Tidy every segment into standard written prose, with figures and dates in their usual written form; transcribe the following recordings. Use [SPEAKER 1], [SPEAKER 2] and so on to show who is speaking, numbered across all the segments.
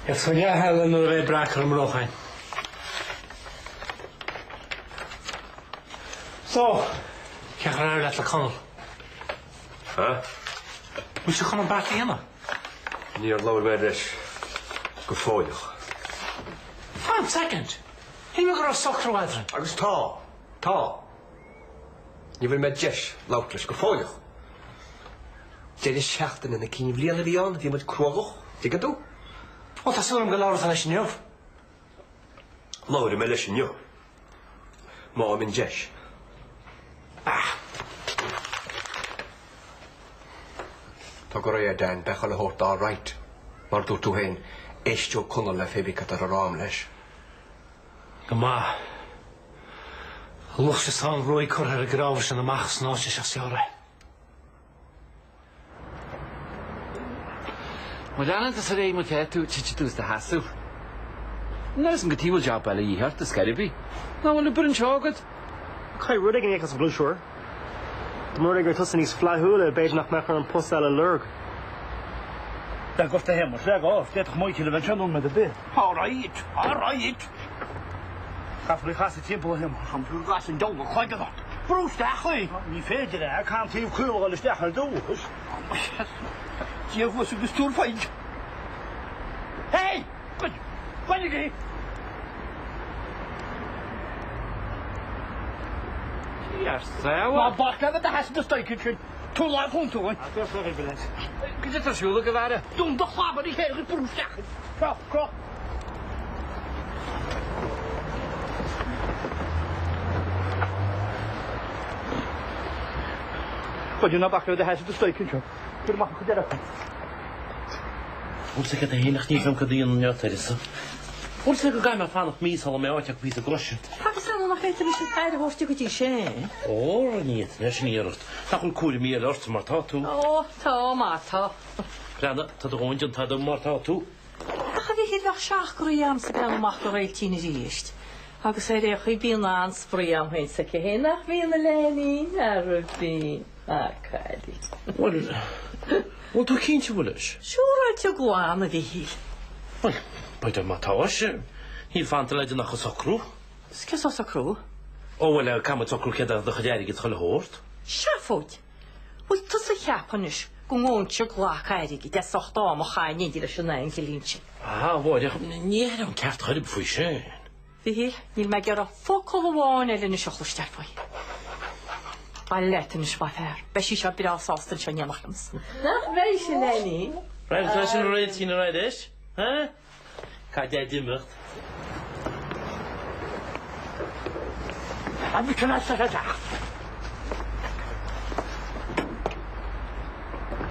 [SPEAKER 1] It's when you have another bracker and rochain. So, can't get out of the Connell.
[SPEAKER 2] Huh?
[SPEAKER 1] We should come back in.
[SPEAKER 2] Near lower bedrish. Go for you.
[SPEAKER 1] 1 second. He will go to suck through Adrian.
[SPEAKER 2] I was tall. You will met Jesh, loutlish, go for you. Did is shachten in the king of Liana Leon, if you would crow, take a do.
[SPEAKER 1] What the son of Galore Felish in you?
[SPEAKER 2] Lower the militia in you. Mom and Jesh. Tagoraya Dan, Bechal Hort, all right. Mardu to hen, Esto Kunnel of Hebicat or Ramlish.
[SPEAKER 1] Come on. Looks as on Roy Currer a Grovers in the Machs, no, she's just your right.
[SPEAKER 3] Well, Anna, that's a name of that to Chichitus the Hassel. No, it's a good job, Bally, you have to scary. No, well, put in chocolate.
[SPEAKER 4] Kai Rudig and Yakas Blue Shore. The Murder Tussin's Flahula, Bait Macher and Postala Lurg.
[SPEAKER 5] That goes to him, that off, that might have been on with the bit. All right. After has a temple him, I'm through glass and double quite a lot. Bruce, that way. Me fed it, I can't see cool all the stack do. Jeff was a stool fight. Hey! What did he?
[SPEAKER 3] Yes, sir.
[SPEAKER 5] My boss never has to stay kitchen. Too life home to it.
[SPEAKER 3] Could you just look at that?
[SPEAKER 5] Don't the flabber, he had a Bruce stack. Crop. But you're not back there, the house of the stay kitchen. Put him up to the
[SPEAKER 6] What's the hele niet van kadien ja teresa. What's the guy my fan of me zal me uit piece of gosh.
[SPEAKER 7] Pakistan nog het is het beide hoofdstuk het is hè.
[SPEAKER 6] Oh niet, is niet erg. Dat wil cool meer lort maar toe.
[SPEAKER 7] Oh, tomato.
[SPEAKER 6] Plana tot de hondje tot de maar toe.
[SPEAKER 7] Ach, wie het nog schach groeien ze dan mag er wel tien is. Hak zei de gebien aan sproeien het se kena wie een leni arbi. Akadi.
[SPEAKER 6] Wat doe kindje wel eens?
[SPEAKER 7] Sure te gaan wie.
[SPEAKER 6] Wel, bij de mataosje. Hier van te leiden naar gesakro.
[SPEAKER 7] Skes als akro.
[SPEAKER 6] Oh, wel, kan het sakro dat de gejaren het gehoord.
[SPEAKER 7] Schafot. Wat te se japanisch. Gewoon chocolade dat zacht aan maar ga niet die de een gelintje.
[SPEAKER 6] Ah, wat niet dan kaft goed voor je.
[SPEAKER 7] Wie wil mij er fokol wonen in de chocolade voor. Ballet is wat her. Beshi heb je al sasten van je machens. Nou, wees je Lenny.
[SPEAKER 6] Right, dat is een red zien right is. Hè? Kan jij dit maar?
[SPEAKER 5] I'm going to say that.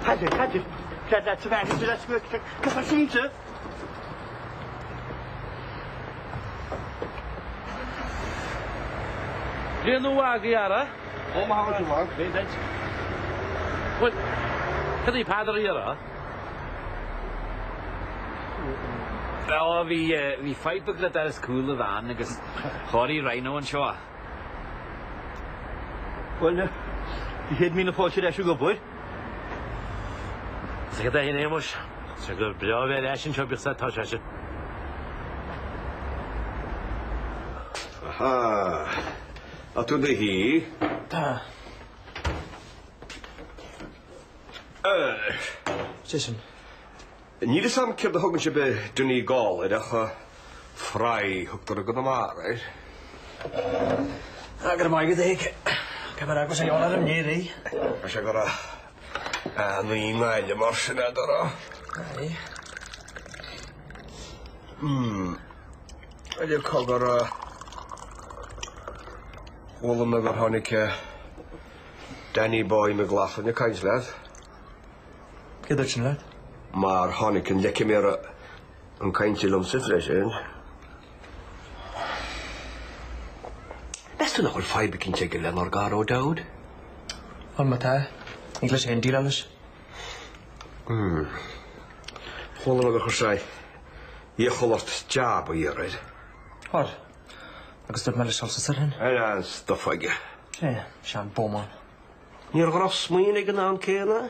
[SPEAKER 5] Had it. That's right. That's good. Because I see it.
[SPEAKER 6] Je nu wagen,
[SPEAKER 5] Oh, maar houdt u maar. Weet dat?
[SPEAKER 6] Wat? Kan je pader hier, hè?
[SPEAKER 3] Wel, wie fight book dat is cool dan, because Harry Rhino and Shaw.
[SPEAKER 5] Well, you hit me in the poche that sugar boy.
[SPEAKER 6] Zeg dat je neemt, zeg dat blauw weer als je op staat thuis.
[SPEAKER 2] Aha. A tu de hi.
[SPEAKER 4] Da. Sism.
[SPEAKER 2] Niet eens aan keer de hoogje bij Dunny Gall, dat vrij hoekt er ook maar, hè?
[SPEAKER 4] Ik heb maar gedaan. Ik heb er ook eens een jaar aan hem
[SPEAKER 2] Als je gaat nu maar je marsen naar daar.
[SPEAKER 4] Nee.
[SPEAKER 2] En je kan er willen me weer Hanneke Danny Boy me glaffen, je kan je laat.
[SPEAKER 4] Kijk dat je laat.
[SPEAKER 2] Maar Hanneke lekker meer een kantje om te fressen. Best nog wel 5 bekendje gelen orgaro dood.
[SPEAKER 4] Van met hij. Ik lees geen deal alles.
[SPEAKER 2] Gewoon we weer gezegd. Je gelooft job hier, hè?
[SPEAKER 4] Wat? Ik is dat met de salsa erin.
[SPEAKER 2] Ja, dat is toch van je.
[SPEAKER 4] Ja, Sean Bowman.
[SPEAKER 2] Hier gras moet je gedaan kennen.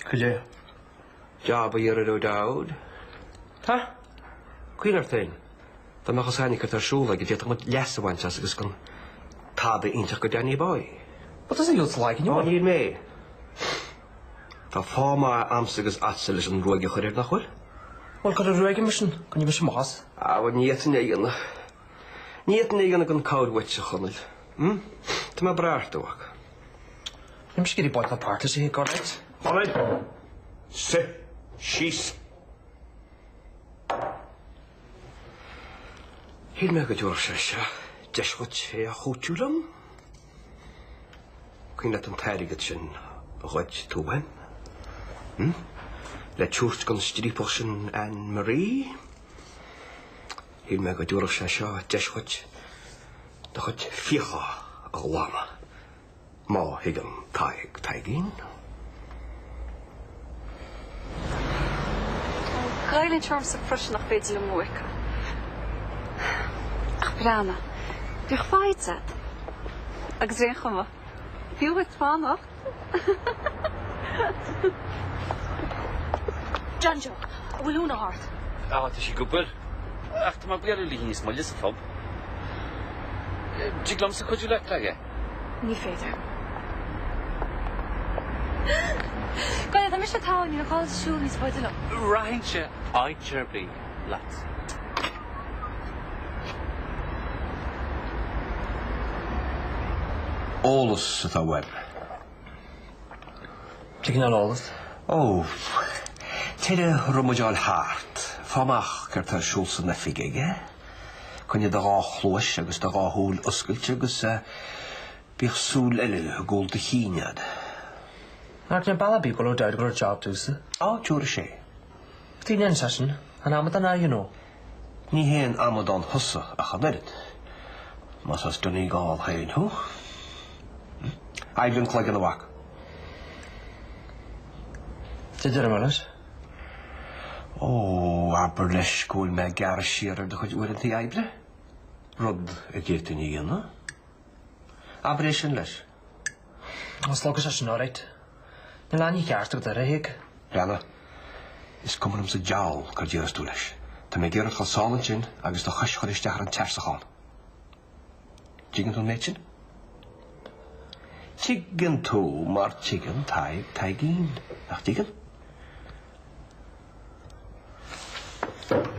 [SPEAKER 4] Goed je.
[SPEAKER 2] Job hier dood. Ta? Cuinar tain. Tá machas hanig ar siúla go déach mod leasahhaint agus gon táda intach go déanaí báid.
[SPEAKER 8] What does he look like?
[SPEAKER 2] Nó níl mé. Tá fáma amsa agus atsa leis an roiige chuir nach chuil?
[SPEAKER 8] Well, got a regular mission. Can you miss Moss?
[SPEAKER 2] Bhfuil níiad éigen. Níiad éigen an cáirhait se chunil. Tá má brairtóach.
[SPEAKER 8] I'm just getting bought apart to see it got it.
[SPEAKER 5] All right. Sit. She's.
[SPEAKER 2] Híl me go dúir se se, deisgad sé a chútúlam. Cuine an tairigad sin a ghaid túhain. Le túirt gan strípach sin Anne-Marie. Híl me go dúir se se deisgad da chud fíocha a gháma. Má higan taigín.
[SPEAKER 9] Gael in terms of prushen nach beidir le móica. Ach, Brianna, dwi'n chwaid zed. Agus rhaid chymra. Fiw wyt fanach.
[SPEAKER 7] John Joe, will you not?
[SPEAKER 3] Ah, ty si gwybod. Ach, dyma bwyr y lun ysmol ys y ffob. Ti glom sy'n cwydw lec rhaid e?
[SPEAKER 9] Ni ffeidir. Gael, ddim eisiau tawn ni'n cael siŵr ni'n sboed yno.
[SPEAKER 3] Rhaid se oed sirbli, lads.
[SPEAKER 2] Ólas sa web.
[SPEAKER 8] Taking out all this.
[SPEAKER 2] Oh, teile rumadáil háart. Fámach gur tá siúlsa na figeige. Cunne da gá chlóis agus da gá húl oscailte agus bích súl eile a gúil de chínead.
[SPEAKER 8] Ar can bala people who died got a job to see.
[SPEAKER 2] Á, dúra sé.
[SPEAKER 8] Tín in session, and I'm at you know.
[SPEAKER 2] Ní héan amadán husa a chanerid. Mas as dunní gáil hain hú. Aiblen clag an a whack.
[SPEAKER 8] Did you remember it?
[SPEAKER 2] Oh, aber leis gúil me gar siar de chud uair an tí aibre. Rud a géit in íana. Aber é sin leis.
[SPEAKER 8] Was log a session, all right. Na lani ceart go ar a hiig.
[SPEAKER 2] Rianna, is cumann sa jawl gur díras tú leis. Tá mé ggéiread chail sálan sin agus do chais chuir isteach an teirsaáin. Tígann tú méid sin? Tígann tú mar tígann taigín. Ach tígann?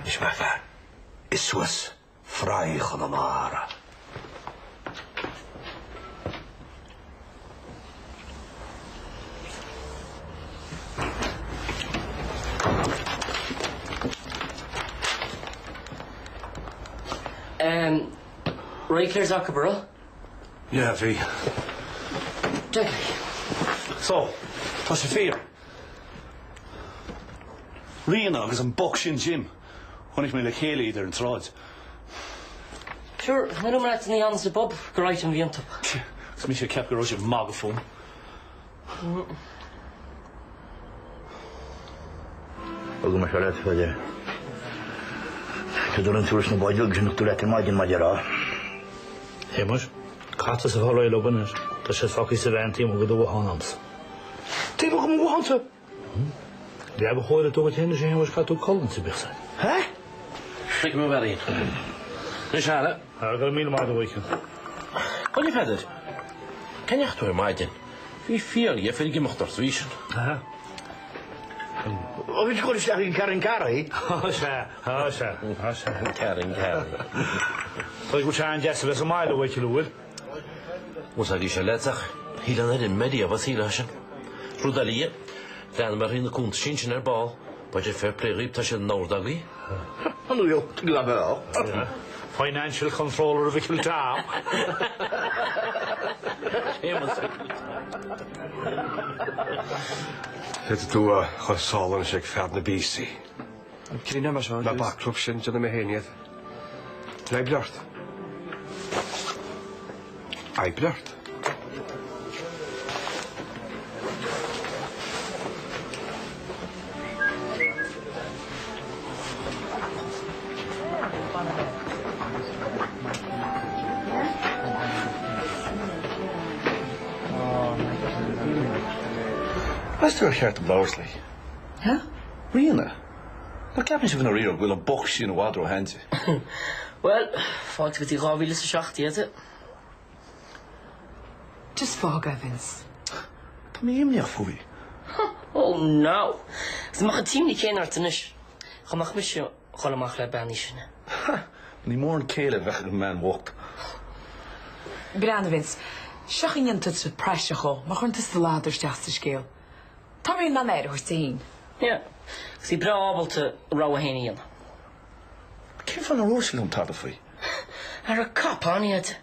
[SPEAKER 2] Is my fair. Is was fraich an amara.
[SPEAKER 10] Ray Claire's Acabara?
[SPEAKER 5] Yeah, V.
[SPEAKER 10] Deadly.
[SPEAKER 5] So, what's the fear? Rihanna is an boxing gym. When ich me le chéile idir an tráid.
[SPEAKER 10] Sure, I know that's in the hands of Bob, go right and viant up.
[SPEAKER 5] Gus mi sé ceap go roisin magafón.
[SPEAKER 11] Agus me siarad fydde. Cydwr yn tŵrs na boedl gysyn nhw'n letin maidin maidira.
[SPEAKER 6] Hemmer, Kata sa holo i loban er. Da sé faki sa venti mo godo hanans.
[SPEAKER 5] Tí mo gom wanta.
[SPEAKER 6] De hebben gehoord dat het hinder zijn was gaat ook kallen te bigsen.
[SPEAKER 5] Hè?
[SPEAKER 3] Schrik me wel in. Dus ja,
[SPEAKER 6] Ja, dat gaat meer maar de weekend.
[SPEAKER 3] Kon je verder? Ken je echt weer maatje? Wie veel je vind ik mag toch zwischen.
[SPEAKER 6] Aha.
[SPEAKER 11] Of je gewoon eens in Karinkara, hè?
[SPEAKER 6] Hasha.
[SPEAKER 3] Karen.
[SPEAKER 6] Dat ik moet zijn Jesse, dat is een maile weet je loer.
[SPEAKER 3] Moet ik je letzig? Hier dan in media was hier als je. Rodalie. Dan maar in de kont sintje naar bal. Wat je fair play riep als je noordaglie.
[SPEAKER 11] Nu joh, ik laat wel.
[SPEAKER 6] Financial controller of ik taal.
[SPEAKER 2] Het tú chu sálan sé fead na bíí.
[SPEAKER 8] Cíine mar seo.
[SPEAKER 2] Le baclub sin de mé héiad. Le bleart. Ai bleart. Where's the shirt of Lowersley?
[SPEAKER 7] Huh?
[SPEAKER 2] Rihanna.
[SPEAKER 11] Wel clap eisiau fy'n o'r iro, gwyl o boch sy'n o wadro hen ti.
[SPEAKER 10] Wel, ffordd gyda 2017 is it?
[SPEAKER 12] Just fog, Evans.
[SPEAKER 11] Pa mi imni a fwy?
[SPEAKER 10] Oh no. Ze mag het team niet kennen uit de nish. Ga mag misje, ga mag le ben niet.
[SPEAKER 11] Ni mor yn ceile fech yn man walked.
[SPEAKER 12] Brian Evans, siaching yn tuts with pressure go, maar gewoon tussen de laders just te scale. Tom je dan er hoort zien?
[SPEAKER 10] Ja. Zie bra abel te rauwe heen in.
[SPEAKER 11] Kif van een roosje om tappen fwy?
[SPEAKER 10] Er een kap aan je het.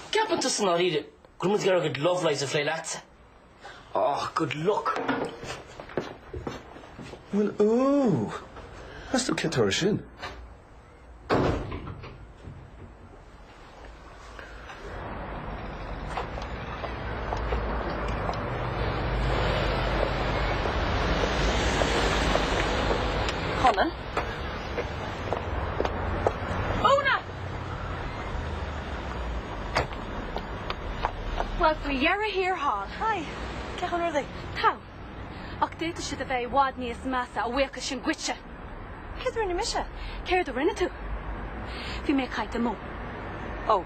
[SPEAKER 10] Ik heb het tussen naar hier. Ik moet gaan het love lies of laat. Oh, good luck.
[SPEAKER 11] Wel, oeh. Has du kit o'r sin?
[SPEAKER 9] Conan? Ona! Wel, dwi Yara here hall.
[SPEAKER 13] Hi, ce chwn rydw i?
[SPEAKER 9] Taw. Ach dweud sydd y fe wad ni ys masa a weach sy'n gwitcha.
[SPEAKER 13] Cyd rwy'n i misio?
[SPEAKER 9] Ceir dy rynna tu. Fi me caid y mw.
[SPEAKER 13] Oh,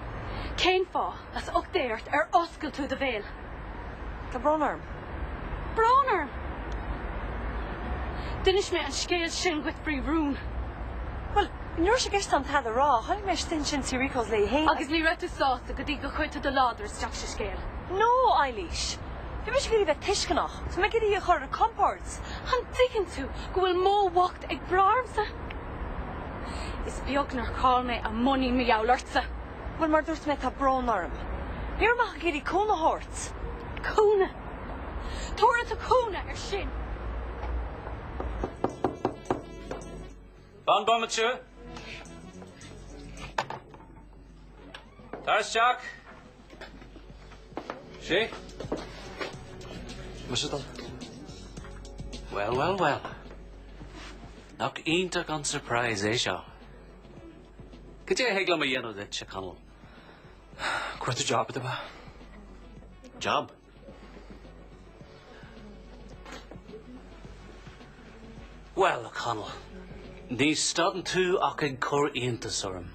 [SPEAKER 9] Cain fo, as och deart osgul tu dy fel.
[SPEAKER 13] the bron arm.
[SPEAKER 9] Bron arm. Dynish me an sgeil sy'n gwit fri rŵn.
[SPEAKER 13] Wel, nw'r si gysd am tad y ra, hwn mes dyn sy'n siricos le hei.
[SPEAKER 9] Agus ni rydw sas a gydig o chwyt o dy ladr ysdach sy'n sgeil.
[SPEAKER 13] No, Eilish. Fi mes gyda fe tishganach, so mae gyda i chor y comports.
[SPEAKER 9] Han digin tu, gwyl mo wacht ag brarmsa. Is biog nar call me a money mi iaw lortsa.
[SPEAKER 13] Wel, mar dwrs me ta bron arm. Ni'r mach gyda i cwna hort.
[SPEAKER 9] Cwna. Tora ta cwna sin.
[SPEAKER 6] Bon bon, monsieur. There's Jack. She?
[SPEAKER 8] What's it done?
[SPEAKER 6] Well, well, well. Knock íntaach an surprise, eh, seo? Could you hegla me yeno that Chicano?
[SPEAKER 8] Quite a job at the
[SPEAKER 6] Job? Well, O'Connell, ní stadan tú ach ag cur iontas orm.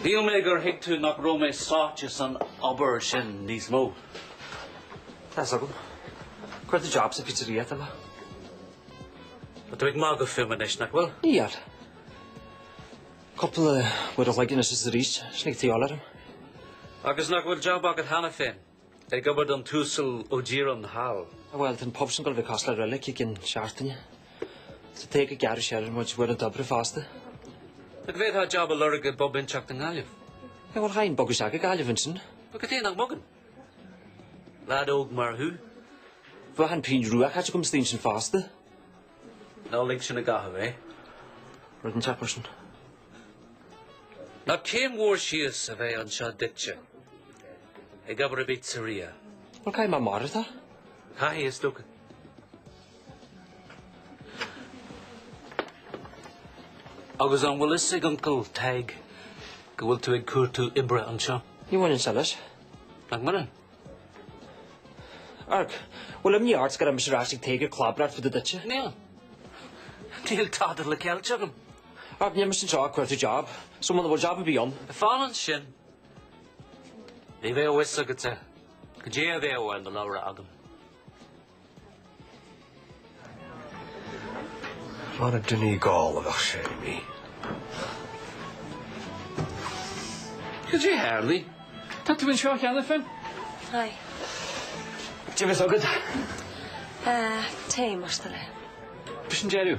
[SPEAKER 6] Bhí mé gur hiic tú nach Rome sáte an obair sin níos mó.
[SPEAKER 8] That's all. Quite a job sa pizzeria tama.
[SPEAKER 6] But du ag má go filmanis nach bhfuil?
[SPEAKER 8] Yeah. Couple with a likeness is the reach. Sneak the all at him.
[SPEAKER 6] Agus nach bhfuil job agad hana féin. Ag gobard an túsal ó ddíran hall.
[SPEAKER 8] Well, then pubs and go to Costler really kick in Sharton. So take a garage share and watch where the double faster.
[SPEAKER 6] Ag bhéad ha job a lurga bob inseach an gáileh.
[SPEAKER 8] Yeah, well, hain bogusag a gáileh Vincent.
[SPEAKER 6] But go téanach mogan. Lad óg mar hú.
[SPEAKER 8] Well, han pín rúach had to come stinch faster.
[SPEAKER 6] Ná link sin a gahah, eh?
[SPEAKER 8] Rodden Chapperson.
[SPEAKER 6] Na céim mhór sios a bheith an seo ditse. Ag gabar a pizzeria.
[SPEAKER 8] Well, kai ma martha?
[SPEAKER 6] Cai is dúcha. Agus an bhfuil is ag uncle Tag go bhfuil tú ag cuairtú ibre an seo.
[SPEAKER 8] You want to sell it?
[SPEAKER 6] Nach maran.
[SPEAKER 8] Ark, well, I'm the arts got a Mr. Ashik take a club rat for the ditch.
[SPEAKER 6] Neil. Neil tádar le ceilteach am.
[SPEAKER 8] Ark, you mustn't talk quite a job. Someone will job will be on.
[SPEAKER 6] A fálan sin. Ní bheith wis agad te. Go dé a bheith bhfuil na lára agam.
[SPEAKER 2] Mar a dynnu gol o fach sé mi.
[SPEAKER 1] Go dé Harley. Tá tú in seo cheanna fin?
[SPEAKER 13] Hi.
[SPEAKER 8] Jim is so good.
[SPEAKER 13] Te, mar stale.
[SPEAKER 8] Bishan Jeru.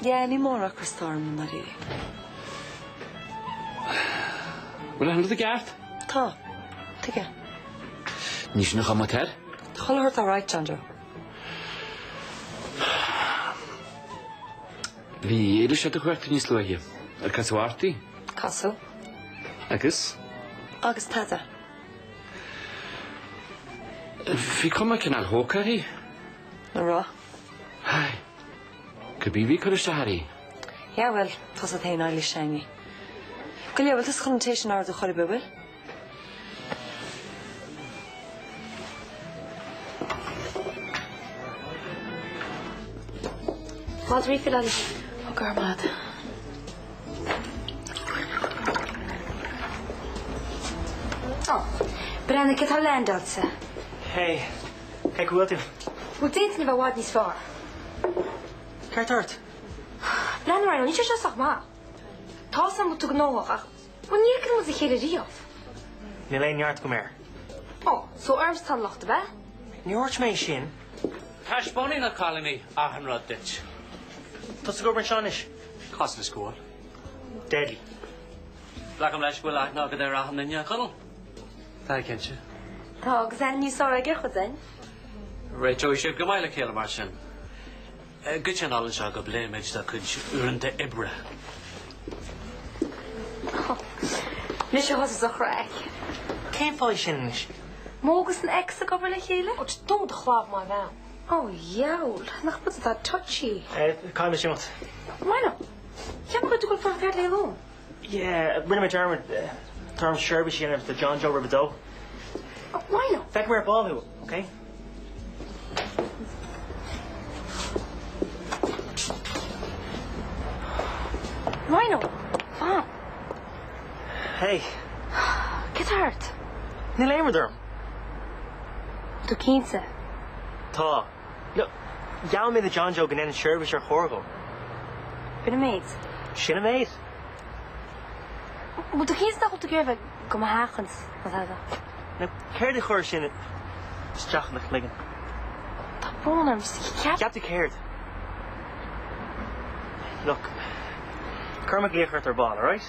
[SPEAKER 13] Yeah, ni mor ac storm na ri.
[SPEAKER 1] Wel, hanno dy gart?
[SPEAKER 13] Ta, tige.
[SPEAKER 1] Nis na chama cer?
[SPEAKER 13] Chol hort all right, Chandra.
[SPEAKER 1] Fi eile siad a chwerth níos lu hi. Ar caswarti?
[SPEAKER 13] Casu.
[SPEAKER 1] Agus?
[SPEAKER 13] Agus tada.
[SPEAKER 1] Fi coma cynnar hócar hi.
[SPEAKER 13] Ra.
[SPEAKER 6] Hai. Could be we could have shahari.
[SPEAKER 13] Yeah, well, tas a tein Eilish shiny. Gullia, well, this connotation are the chori bubble. What refill on?
[SPEAKER 7] Oh, Garmad.
[SPEAKER 9] Oh, Brenna, get her land out, sir.
[SPEAKER 4] Hey, Gwilty.
[SPEAKER 9] Well, date never what this for.
[SPEAKER 4] Cartart.
[SPEAKER 9] Brenna, I don't need to just talk ma. Toss them to know. When you can was a kid of.
[SPEAKER 4] Nelaine Yard come here.
[SPEAKER 9] Oh, so arms tan locht the bed.
[SPEAKER 4] New York May Shin.
[SPEAKER 6] Cash Bonnie not calling me Ahanrod Ditch.
[SPEAKER 4] What's the go Shanish?
[SPEAKER 6] Cost the school.
[SPEAKER 4] Deadly.
[SPEAKER 6] Black and Lash will like knock their Ahan in your cuddle. Thank you.
[SPEAKER 9] Dogs and you saw a girl then.
[SPEAKER 6] Rachel, you should go my kill Martian. Good channel and shall go blame it that could earn the Ibra.
[SPEAKER 9] Nisha was a crack.
[SPEAKER 4] Can't find Shinish.
[SPEAKER 9] Mogus an ex a couple of healer? Oh, just don't clog my van. Oh, yowl. Nach put that touchy.
[SPEAKER 4] Call me Shimot.
[SPEAKER 9] Why not? You haven't got to go for a fairly alone.
[SPEAKER 4] Yeah, bring my term term Sherby Shin of the John Joe Riverdo.
[SPEAKER 9] Oh, why not?
[SPEAKER 4] Back where ball who, okay?
[SPEAKER 9] Why not? Fine.
[SPEAKER 4] Hey.
[SPEAKER 9] Get hurt.
[SPEAKER 4] Nelaine Derm.
[SPEAKER 9] To Quince.
[SPEAKER 4] Ta. Look, Yaw me the John Joe Ganen Sherby or Horgo.
[SPEAKER 9] Bit of mates.
[SPEAKER 4] Shin a mate.
[SPEAKER 9] Well, the Quince not to give it. Come hackens.
[SPEAKER 4] Now, care the horse in it. Strach nach liggen.
[SPEAKER 9] The boners.
[SPEAKER 4] You have to care. Look, Kermit gave her their ball, alright?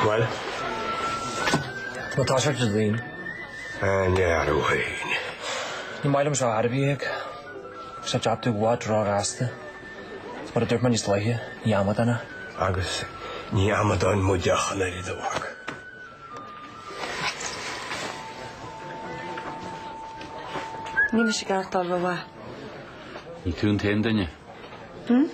[SPEAKER 11] Well?
[SPEAKER 8] Natasha Jadine.
[SPEAKER 11] And yeah, Ruheen.
[SPEAKER 8] You might have shot Arabic. Such up to what draw rasta. But a dirt man is like here. Yamadana.
[SPEAKER 11] Agus, ni Amadan Mujahana did the work.
[SPEAKER 13] Nina Shigartal Rawa.
[SPEAKER 1] You tuned in, didn't you?
[SPEAKER 13] Hmm?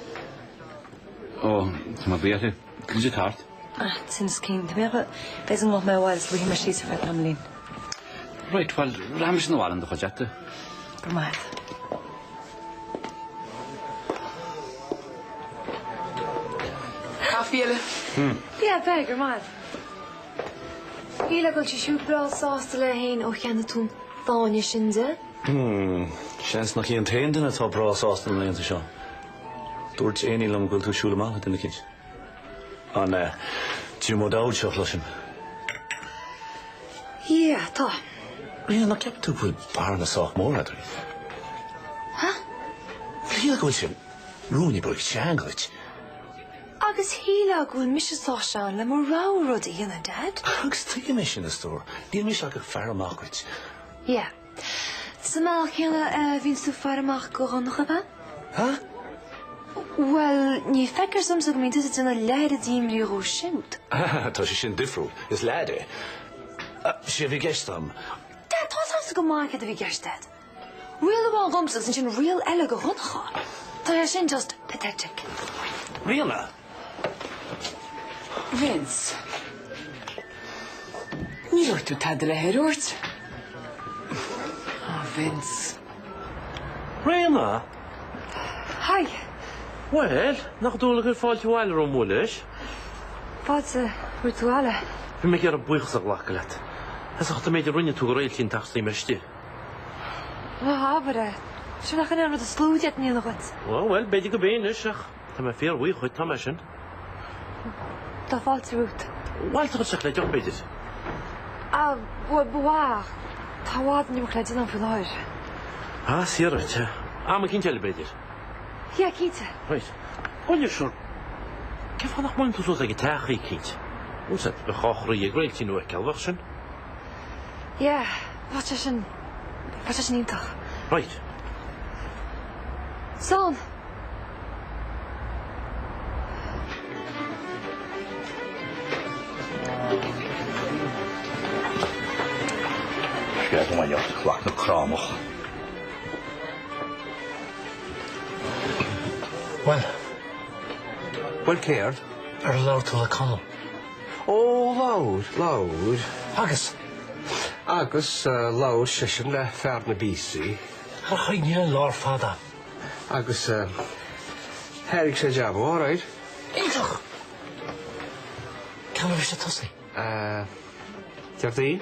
[SPEAKER 1] Oh, it's my better. Could you tart?
[SPEAKER 13] Ah, since came to me, but there's not my wives, we must use for family.
[SPEAKER 1] Right, well, Ramish no one the Hojata.
[SPEAKER 13] Vermaat.
[SPEAKER 12] Coffee?
[SPEAKER 9] Yeah, beggar, man. Hila got you shoot bra sauce to lane or can the tune Tanya Shinza?
[SPEAKER 3] Chance nog geen teen in het top bras als de lente show. Doort één lam wil to shule maar in de kitchen. An Jimo Dowd chocolate.
[SPEAKER 9] Yeah, ta.
[SPEAKER 3] Ja, nog heb to put bar na sock more at.
[SPEAKER 9] Huh?
[SPEAKER 3] Hila go shim. Rooney boy shanglet.
[SPEAKER 9] Agus hila go Mrs. Sasha le mo raw ruddy in a dad.
[SPEAKER 3] Agus take a mission in the store. Deal me like a fair market.
[SPEAKER 9] Yeah. Samal killa vinst farmach go on nog
[SPEAKER 3] Huh?
[SPEAKER 9] Well, ni fekker soms ook met dit in een leide die hem lero shoot.
[SPEAKER 3] Dat is een different. Is leide. She we guessed them.
[SPEAKER 9] Dat was als go market we guessed that. Real well gums is een real elegant run gaan. Dat is just pathetic.
[SPEAKER 3] Really?
[SPEAKER 12] Vince. Niet wordt het hadden gehoord. Oh, Vince.
[SPEAKER 3] Really?
[SPEAKER 9] Hi.
[SPEAKER 3] Well, nog doe ik het foutje wel rommelig.
[SPEAKER 9] Wat ritualen?
[SPEAKER 3] We maken een boeigzak lakkelet. Hij zegt een beetje rondje toe gereeld in taxi mesje.
[SPEAKER 9] Ja, maar zo nog een met de sloot het niet nog wat.
[SPEAKER 3] Wel, beetje gebeen is zeg. Dat me veel wie goed tamashen.
[SPEAKER 9] Dat valt roet.
[SPEAKER 3] Wel toch zeg dat ook beetje.
[SPEAKER 9] Ah, wat bewaar. Dat wat niet meer klein dan verloor.
[SPEAKER 3] Ah, zie het. Ah, mijn kindje beetje.
[SPEAKER 9] Ja, kiet.
[SPEAKER 3] Right. On je sure. كيف هذا ما انتو صوتك تاخي كيت وسط بخاخرية قريتي نوك الوغشن
[SPEAKER 9] Ja, wat is een niet toch?
[SPEAKER 3] Right.
[SPEAKER 9] Zoon,
[SPEAKER 5] Mario, wach na kramach.
[SPEAKER 2] Well, Caird.
[SPEAKER 3] Loud to the column.
[SPEAKER 2] Oh, loud.
[SPEAKER 3] Agus.
[SPEAKER 2] Loud session le fear na BC.
[SPEAKER 3] Ach, I knew Lord Father.
[SPEAKER 2] Agus, Herrig sé jab, all right?
[SPEAKER 3] Intach. Can we wish to tussy?
[SPEAKER 2] Jardi?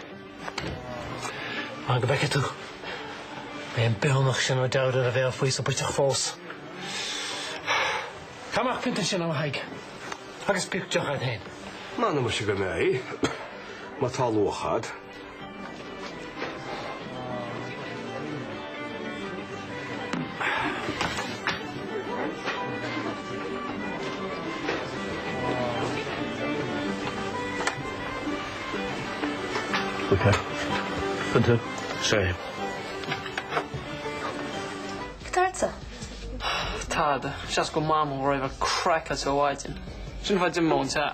[SPEAKER 3] I'll go back to. I'm Belnach sin o dawr ar a bheith fwys o bwytach ffos. Camach pynta sin am haig. Agus pic joch ad hen.
[SPEAKER 2] Ma na mysig yn ei. Ma tal wachad.
[SPEAKER 5] Okay. Pynta.
[SPEAKER 3] Say.
[SPEAKER 13] Tarta.
[SPEAKER 7] Tada, just go mama or a crack at your whiting. Shouldn't have done more than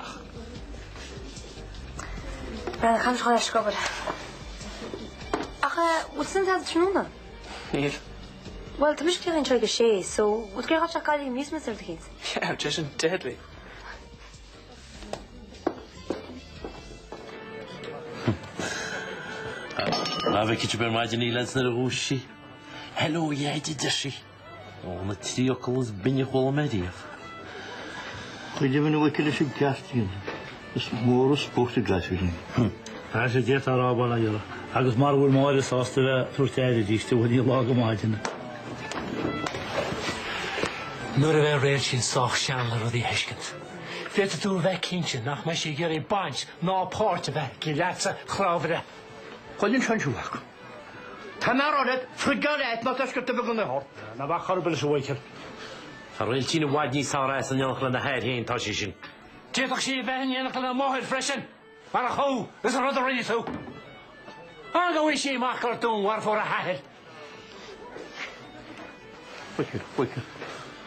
[SPEAKER 13] Brad, I can't try to scrub it. What's in that true?
[SPEAKER 7] Neil.
[SPEAKER 13] Well, the Michigan enjoy the shea, so what's going to have to call you Mr. the kids?
[SPEAKER 7] Yeah, just deadly.
[SPEAKER 3] Ave kitch ben maidin í lens na rúshi. Hello, yeah, did she? Oh, na triocles binne hol mediaf.
[SPEAKER 5] We live in a wicked casting. It's more sport to glass with him. As a jet araba la Agus mar bhfuil máire sásta tuairteide díste bhfuil í lága máidin.
[SPEAKER 3] Nuair a bheith réir sin sách seanla rudí heiscint. Féta dúr bheith cinse nach me sé gur é baint ná páirte bheith go leatsa chrábhre.
[SPEAKER 5] Chuinn sean siúach. Tá náráid frigaréit ná tuisgur do bheith na hort. Na bheith charbal sa bhaicir.
[SPEAKER 3] Tá réil tína bhaid níos áráis an neanach le na héir héin tá sí sin. Déadach sí bheith neanach le na móthir freisin. Mar a chó, is a rud a rinne tú. An go bhfuil sí machlar dún war fór a hathir.
[SPEAKER 5] Bhaicir.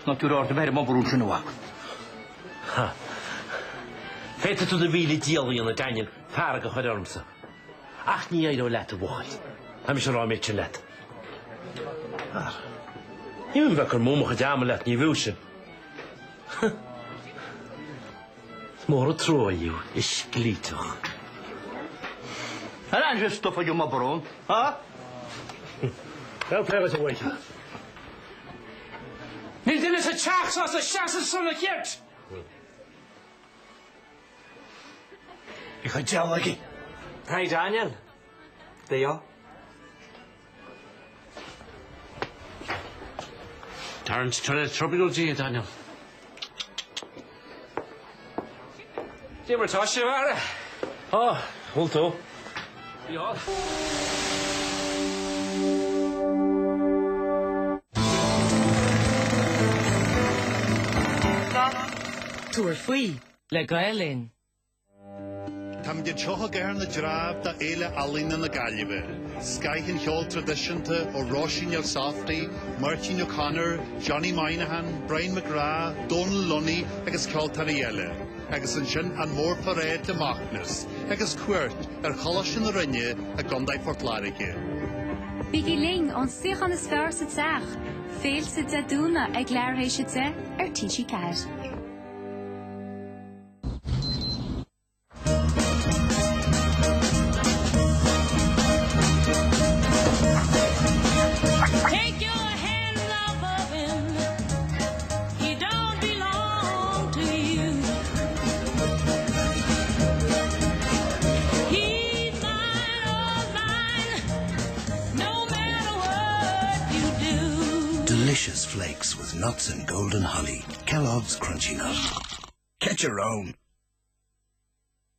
[SPEAKER 5] Ná tú ráir de bheith má brún sin bhaach.
[SPEAKER 3] Ha. Féta tú de bhíli díalaí an na dain fear go chuid ormsa. Ach ní éad ó leat a bhaid. Am is rá méid sin leat. Níon bheith gur mómach a dáma leat ní bhúsin. Mór a tróiú is glítach.
[SPEAKER 5] And I'm just stuff on your mobber huh? Well, play with the waiter.
[SPEAKER 3] Níl duine sa teach as a seaasa sanna cheart. I chuid dealaigi.
[SPEAKER 2] Hey, Daniel. There you are.
[SPEAKER 3] Tarrant trying to trouble you, Daniel.
[SPEAKER 1] Dim yr tosio ar.
[SPEAKER 3] Oh, hold to.
[SPEAKER 1] Yeah.
[SPEAKER 12] Túair faoi le Gaelin.
[SPEAKER 14] Tam de chocha gern na drab da eile alin na gallibe. Skyhin Hjol traditionte o Roshin Softy, Martin O'Connor, Johnny Moynihan, Brian McGrath, Donald Lunny, agus Caltarielle. Agus an sin an mór parade de Machnus. Agus cuirt cholas na rinne a gondai Portlarige.
[SPEAKER 9] Bigi ling on sich an is fear sa tsach. Féil sa dúna ag leirhéis sa tíisi cair.
[SPEAKER 15] Delicious flakes with nuts and golden honey. Kellogg's Crunchy Nut. Get your own.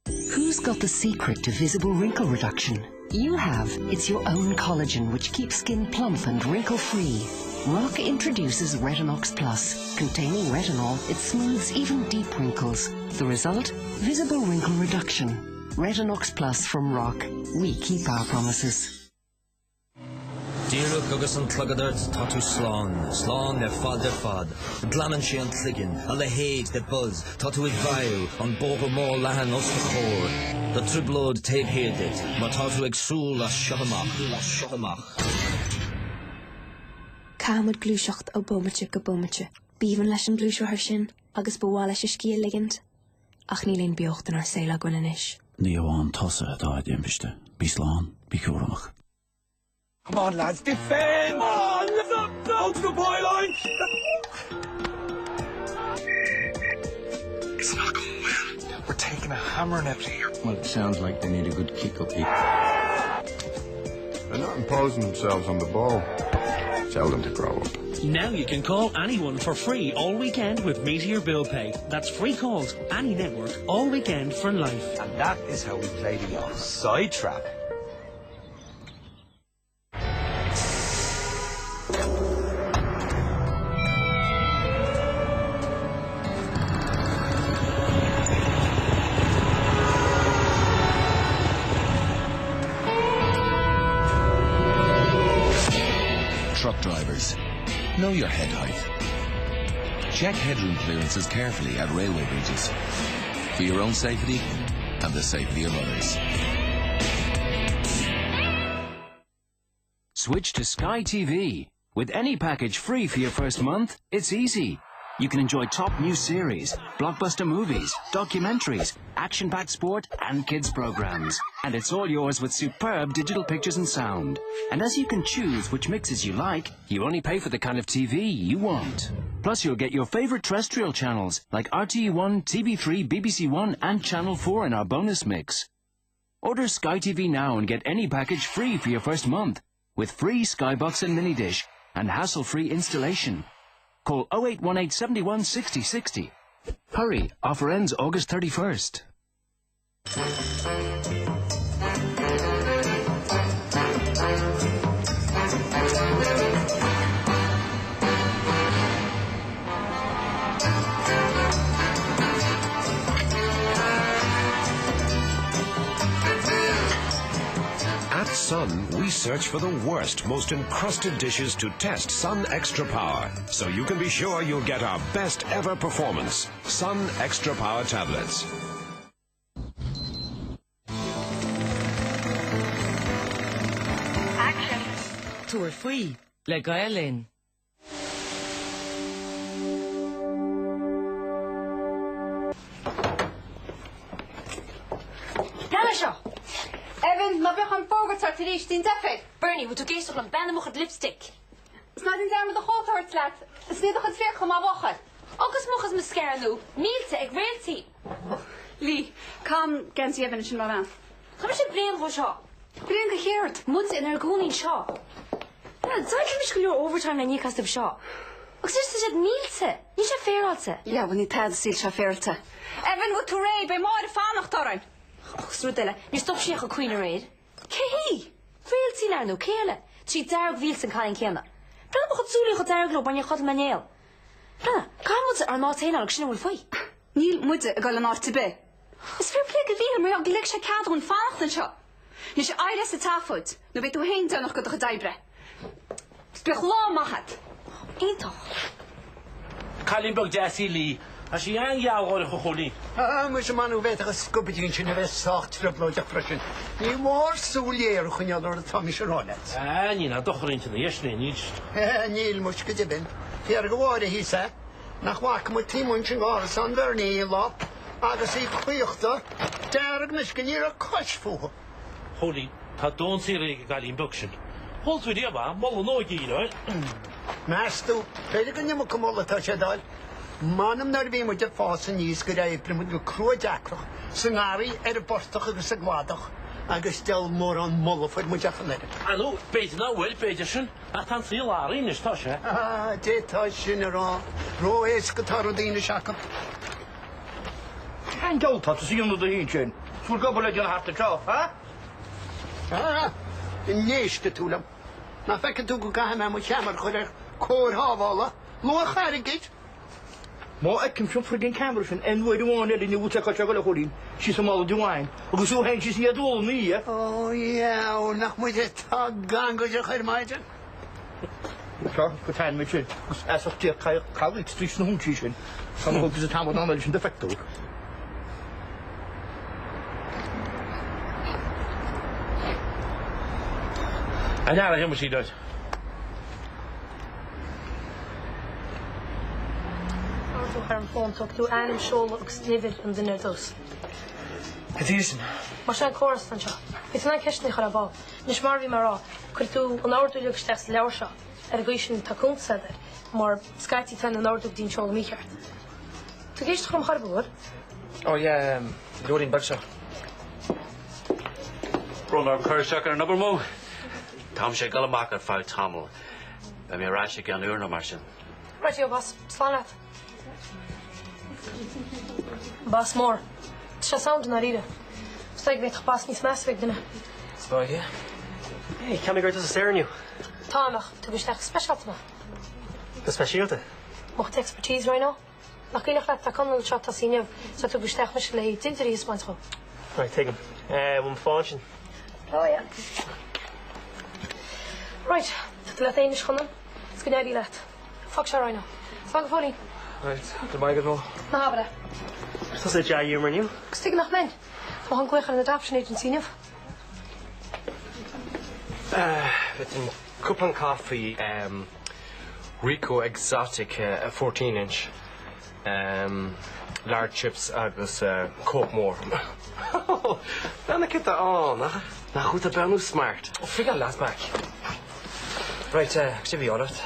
[SPEAKER 16] Who's got the secret to visible wrinkle reduction? You have. It's your own collagen, which keeps skin plump and wrinkle-free. Rock introduces Retinox Plus. Containing retinol, it smooths even deep wrinkles. The result? Visible wrinkle reduction. Retinox Plus from Rock. We keep our promises.
[SPEAKER 17] Díreach agus an tlagadirt tatú slán fad. Glaman sé an tligin, a le héad de buzz, tatú ag bhail, an bóga mó lehan os na chór. The triblód taib héadit, ma tatú ag súl a siotamach.
[SPEAKER 18] Cámad glúiseacht ó bómate go bómate. Bíhan leis an glúisio haar sin, agus bhá leis a scíal ligint. Ach ní léon beocht an ar saola gwinan is.
[SPEAKER 19] Ní amháin tosa a dáid imbiste. Bí slán, bí cúramach.
[SPEAKER 20] Come on, lads, defend! Come on, lift up, down to the byline!
[SPEAKER 21] It's not going well. We're taking a hammering out here.
[SPEAKER 19] Well, it sounds like they need a good kick-up here.
[SPEAKER 22] They're not imposing themselves on the ball. Tell them to grow up.
[SPEAKER 23] Now you can call anyone for free all weekend with Meteor Bill Pay. That's free calls, any network, all weekend for life.
[SPEAKER 21] And that is how we play the offside trap.
[SPEAKER 24] Truck drivers, know your head height. Check headroom clearances carefully at railway bridges for your own safety and the safety of others.
[SPEAKER 25] Switch to Sky TV. With any package free for your first month, it's easy. You can enjoy top new series, blockbuster movies, documentaries, action-packed sport and kids programs. And it's all yours with superb digital pictures and sound. And as you can choose which mixes you like, you only pay for the kind of TV you want. Plus you'll get your favorite terrestrial channels like RTE1, TV3, BBC One and Channel 4 in our bonus mix. Order Sky TV now and get any package free for your first month with free Skybox and mini dish and hassle-free installation. Call 0818 71 60 60. Hurry, offer ends August 31st.
[SPEAKER 26] At Sun, we search for the worst, most encrusted dishes to test Sun Extra Power, so you can be sure you'll get our best ever performance. Sun Extra Power tablets.
[SPEAKER 10] Action. Tour free. Le Gaelin.
[SPEAKER 9] Evan, ma bheith an fógatar tar éis dín defeid.
[SPEAKER 27] Bernie, wat geest toch een bannemocht lipstick?
[SPEAKER 9] Is na dín daar met de golfhart laat. Is niet nog het vreeg om wachten.
[SPEAKER 27] Agus mocht het mascara nu. Mielte, ik weet het.
[SPEAKER 9] Lee, kam gens Evan is maar aan.
[SPEAKER 27] Kom eens een brein voor zo.
[SPEAKER 9] Brein geheerd.
[SPEAKER 27] Moet in haar groen in zo. Ja, zou je misschien je overtime naar je kast op zo? Ik zeg het mielte. Niet zo veerlte.
[SPEAKER 9] Ja, want niet tijd is zo veerlte. Evan, wat toe ray bij mij de vaandag daarin.
[SPEAKER 27] Strudella, nu stop je een queen raid. Kei, veel zien er nu kele. Zie daar wiels en kan kennen. Dan mag het zo liggen daar lopen en je gaat manueel. Ja, kan moet er maar zijn al snel voor.
[SPEAKER 9] Niel moet ik al naar te bij. Is veel plekken weer, maar ik leg je kader en vaart en zo. Nu je eigen de tafel. Nu weet je heen dan nog goed gedijbre. Speel lang mag het.
[SPEAKER 27] Eén toch.
[SPEAKER 3] Kalimburg Jesse Lee. Als je aan jou hoort gehoord.
[SPEAKER 28] Moet je maar nu weten, als ik op het eentje naar zacht teruglopen fressen. Je moet zo leren, kun je door het van Michelonet.
[SPEAKER 3] Nee, nou toch eentje de eerste niet.
[SPEAKER 28] Niel, moet je het doen. Hier geworden hier, hè? Nach wakker moet Timontje gaan, dan weer niet op. Als ik kwijt, daar misschien hier een kast voor.
[SPEAKER 3] Holy, had doen ze er Kalimburg. Holt we die maar, molle nooit hier, hoor.
[SPEAKER 28] Master, weet ik niet meer komen dat je daar. Manam naar wie moet je vast en niet schrijven, moet je kroodjakrig. Scenario er borstig is een gwadig. Agus stel maar aan molle voor moet je gaan leggen.
[SPEAKER 3] Hallo, Peter nou wel, Petersen. Dat kan veel in is tas, hè?
[SPEAKER 28] Dit tasje er Ro is getarodine schakken.
[SPEAKER 5] En jou dat is onder de hintje. Voor gabbelen je hart te trouw, hè?
[SPEAKER 28] Neeste toelem. Maar vekken toe gaan met moet jammer goed koor halen. Mooi ga ik het.
[SPEAKER 5] Maar ik kom zo voor geen camera's en we doen net in de woestijn kan je wel horen. Ze is allemaal doen. Ook zo heen ze hier doen niet, hè?
[SPEAKER 28] Oh ja, nog moet je het gaan gaan je gaan maken.
[SPEAKER 5] seo go tain mé sin as tí chaí trí na húntí sin san gus a tam ná sin defectú.
[SPEAKER 3] Anara him sí doid.
[SPEAKER 1] Ar an fón tuach tú anam seol agus livid an duine dos.
[SPEAKER 10] Catísin.
[SPEAKER 1] Mar se an choras an seo. Bhí tú an ceisna chu bá. Nis mar bhí marrá, chuil tú an áirú legus leir seo ar a gaisin taún seidir, mar scaití tan an áirú dín seol mícheart. Tú géist chum charbúir?
[SPEAKER 10] Ó, ja, Lórín bag seo.
[SPEAKER 2] Brunnar chuirseach ar an nabar mó. Tám sé galamach ar fáil tamil. Ba mé ráise gan úrna mar sin.
[SPEAKER 1] Right, yo, boss. Slánat. Boss mór. Se sound na ríide. Steig bheith pas níos measfik duna.
[SPEAKER 10] Spáige? Hey, can we go to the stairniu?
[SPEAKER 1] Támach, tú bhisteach specialta.
[SPEAKER 10] The specialta?
[SPEAKER 1] Mocht expertise right now. Nach gynach let a connell shot a síneamh, so tú bhisteach mis le dinterí is maint go.
[SPEAKER 10] Right, take him. One function.
[SPEAKER 1] Oh, yeah. Right, tú let éinis chunam. It's good idea let. Fuck sure right now. Slán go fóní.
[SPEAKER 10] Right, goodbye, good mo.
[SPEAKER 1] Na habra.
[SPEAKER 10] Tá sé ja humor new?
[SPEAKER 1] Stig nach men. Má an gweich an adoption agency síneamh.
[SPEAKER 10] With a couple of coffee, Rico Exotic, a 14-inch, large chips, agus Coke more. Benna get that on, na goed a benu smart. Oh, figure last back. Right, should be alright.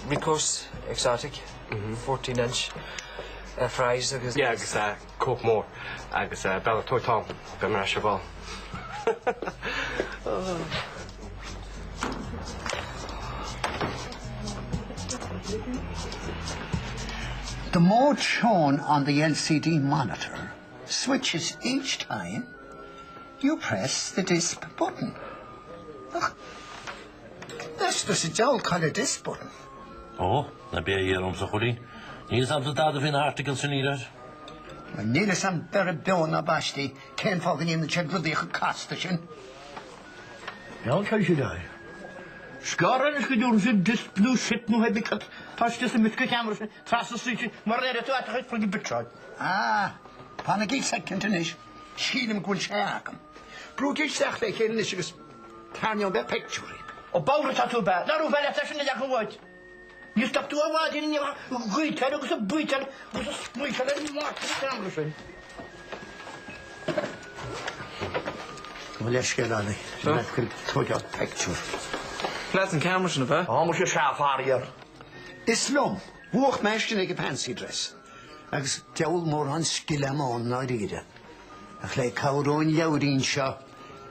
[SPEAKER 10] Rico's Exotic, 14-inch, fries, agus yeah, agus Coke more, agus Bella Toy Tom, Bemra Chabal.
[SPEAKER 28] The mode shown on the LCD monitor switches each time you press the disc button. Look, that's the Sijal colour disc button.
[SPEAKER 3] Oh, na be hier om so goedie. Hier is aan de daden van articles in hier.
[SPEAKER 28] Níl sam ber beona basti ken fogin in the chegludige kastation.
[SPEAKER 5] Ja, kan je daar. Scarren is gedoen zijn disc blue shit nu heb ik het. Pas dus met cameras trassenstje maar er toe uit voor die betrouwd.
[SPEAKER 28] Ah, pan ik second is. Schielem gul schaken. Broodjes zegt ik in is kan je bij picture.
[SPEAKER 5] Op bouwen dat toe bij. Daarover het is niet gewoon. Je stapt toe wat in je goed hè, ook zo buiten. Dat is moeilijk dat niet maakt. Cameras in.
[SPEAKER 28] Wel schelen. Dat kan toch ja picture.
[SPEAKER 10] Plaats een cameras in de bed.
[SPEAKER 5] Oh, moet je schaafhaar hier.
[SPEAKER 28] Islam, hoog meisje in een fancy dress. Agus teul mor an skillamon na ride. Ach le cawron jawrin sio,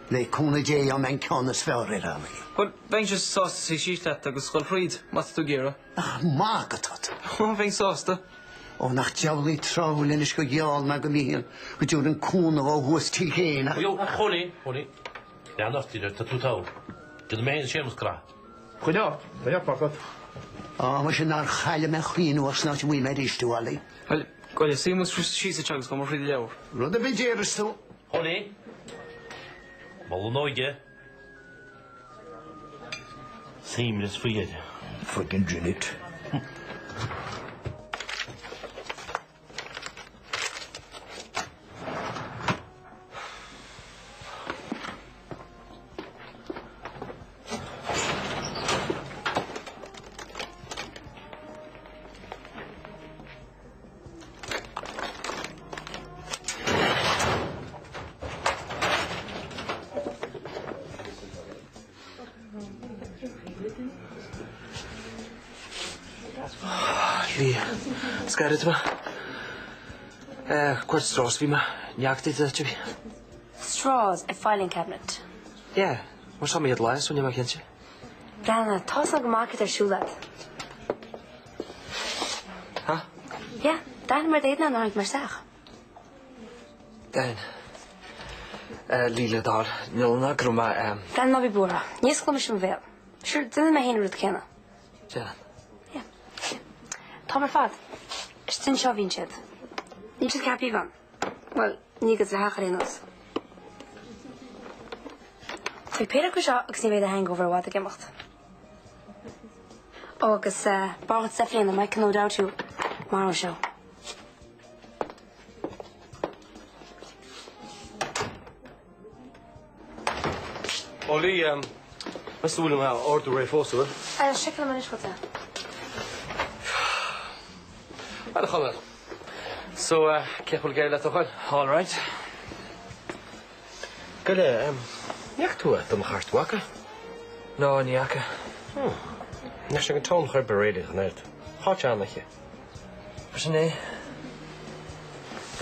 [SPEAKER 28] le cwna jay am en canas fel rydami.
[SPEAKER 10] Wel, fe'n just sos sy'n siarad agus sgol fryd, mas tu gira.
[SPEAKER 28] Ah, magatot.
[SPEAKER 10] O, fe'n sos da.
[SPEAKER 28] O, nach jawli trawl yn ysgo giol mag y mihl, gydwyd yn cwna o hwys ti hen.
[SPEAKER 3] Jo, honi. Ja, nog die, dat doet ook. De meien scherms kra.
[SPEAKER 5] Goed ja, pakket.
[SPEAKER 28] Ah, maar je naar chaile me chwin was na je met is toe ali.
[SPEAKER 10] Wel, goeie, zie moest precies het chance komen voor die leeuw.
[SPEAKER 28] Rode bejeres toe.
[SPEAKER 3] Honi. Mal nooit, hè? Seamless for you.
[SPEAKER 28] Fucking Janet.
[SPEAKER 10] Lee, scared it, ma? Quite straws, vi ma. Njakt dit, tje vi.
[SPEAKER 27] Straws, a filing cabinet.
[SPEAKER 10] Ja, maar samen je het lijst, wanneer ma kent je?
[SPEAKER 27] Brana, tas nog gemaakt er schulat.
[SPEAKER 10] Huh?
[SPEAKER 27] Ja, daar maar deed nou ik maar zeg.
[SPEAKER 10] Dan. Lila daar, nilna groma.
[SPEAKER 27] Dan nog bibora. Niet kom je wel. Sure, dit is mijn heen roet kennen.
[SPEAKER 10] Ja.
[SPEAKER 27] Tomar fad. Stin seo vinchet. Niet het capi van. Wel, niet het zager in ons. Twee peren kusha, ik zie weer de hangover wat ik gemaakt. Agus bágad sa féin mai can ódá tú mar seo.
[SPEAKER 10] Ollie, Mr. William, order Ray Foster.
[SPEAKER 27] Check on is wat
[SPEAKER 10] So, careful guy, let's go. All right. Gale, jak tu dom hart wakker? No, niaka. Nes je een toon gaat bereden geneerd. Hart aan met je. Wat nee?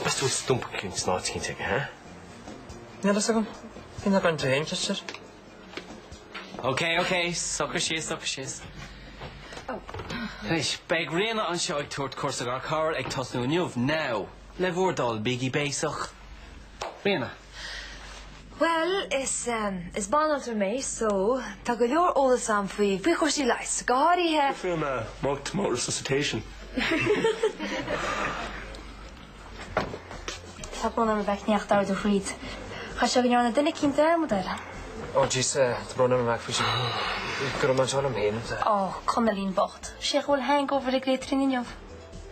[SPEAKER 10] Best wel stomp kind snart zien zeggen, hè? Ja, dat is hem. Ik heb een eentje.
[SPEAKER 17] Okay, sucker she's. Leis, beg réna an seo ag tuairt cuasa gar car ag tosnú aniuh now. Le bhórdal bigí béisach. Réna.
[SPEAKER 27] Well, is banal me, so tá go leor ólas am faoi bhuichosí leis. Go háirithe.
[SPEAKER 10] Film motor resuscitation.
[SPEAKER 27] Tá buna am bheith neacht dar do chríd. Cha seo go na duine cinnta model.
[SPEAKER 10] Oh, jeez, tá buna am bheith faoi gur man seo am héanam.
[SPEAKER 27] Oh, Connelline bocht. Sé bhfuil hangover the great trininiuh.